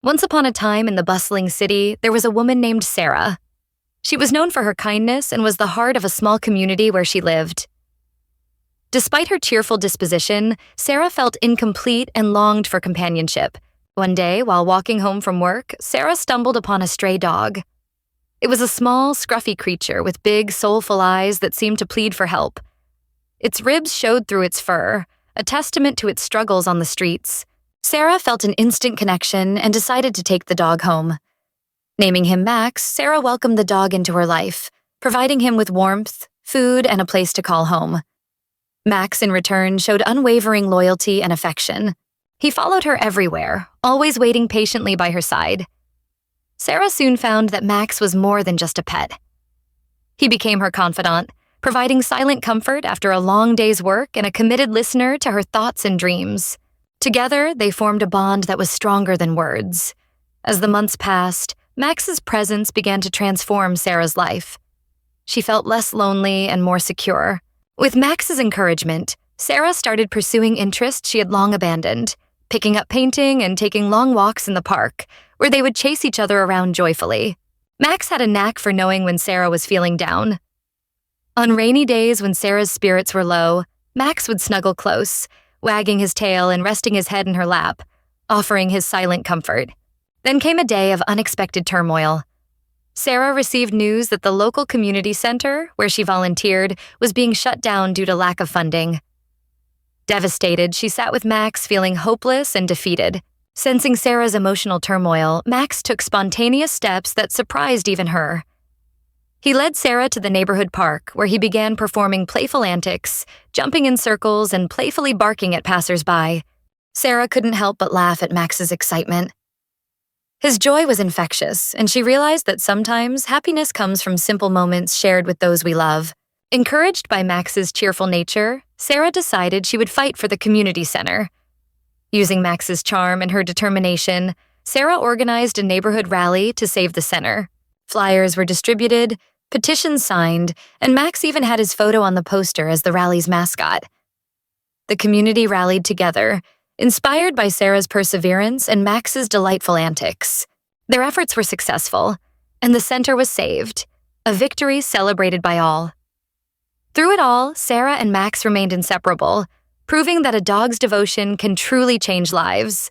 Once upon a time in the bustling city, there was a woman named Sarah. She was known for her kindness and was the heart of a small community where she lived. Despite her cheerful disposition, Sarah felt incomplete and longed for companionship. One day, while walking home from work, Sarah stumbled upon a stray dog. It was a small, scruffy creature with big, soulful eyes that seemed to plead for help. Its ribs showed through its fur, a testament to its struggles on the streets. Sarah felt an instant connection and decided to take the dog home. Naming him Max, Sarah welcomed the dog into her life, providing him with warmth, food, and a place to call home. Max, in return, showed unwavering loyalty and affection. He followed her everywhere, always waiting patiently by her side. Sarah soon found that Max was more than just a pet. He became her confidant, providing silent comfort after a long day's work and a committed listener to her thoughts and dreams. Together, they formed a bond that was stronger than words. As the months passed, Max's presence began to transform Sarah's life. She felt less lonely and more secure. With Max's encouragement, Sarah started pursuing interests she had long abandoned, picking up painting and taking long walks in the park, where they would chase each other around joyfully. Max had a knack for knowing when Sarah was feeling down. On rainy days when Sarah's spirits were low, Max would snuggle close, wagging his tail and resting his head in her lap, offering his silent comfort. Then came a day of unexpected turmoil. Sarah received news that the local community center, where she volunteered, was being shut down due to lack of funding. Devastated, she sat with Max, feeling hopeless and defeated. Sensing Sarah's emotional turmoil, Max took spontaneous steps that surprised even her. He led Sarah to the neighborhood park, where he began performing playful antics, jumping in circles and playfully barking at passers-by. Sarah couldn't help but laugh at Max's excitement. His joy was infectious, and she realized that sometimes happiness comes from simple moments shared with those we love. Encouraged by Max's cheerful nature, Sarah decided she would fight for the community center. Using Max's charm and her determination, Sarah organized a neighborhood rally to save the center. Flyers were distributed, petitions signed, and Max even had his photo on the poster as the rally's mascot. The community rallied together, inspired by Sarah's perseverance and Max's delightful antics. Their efforts were successful, and the center was saved, a victory celebrated by all. Through it all, Sarah and Max remained inseparable, proving that a dog's devotion can truly change lives.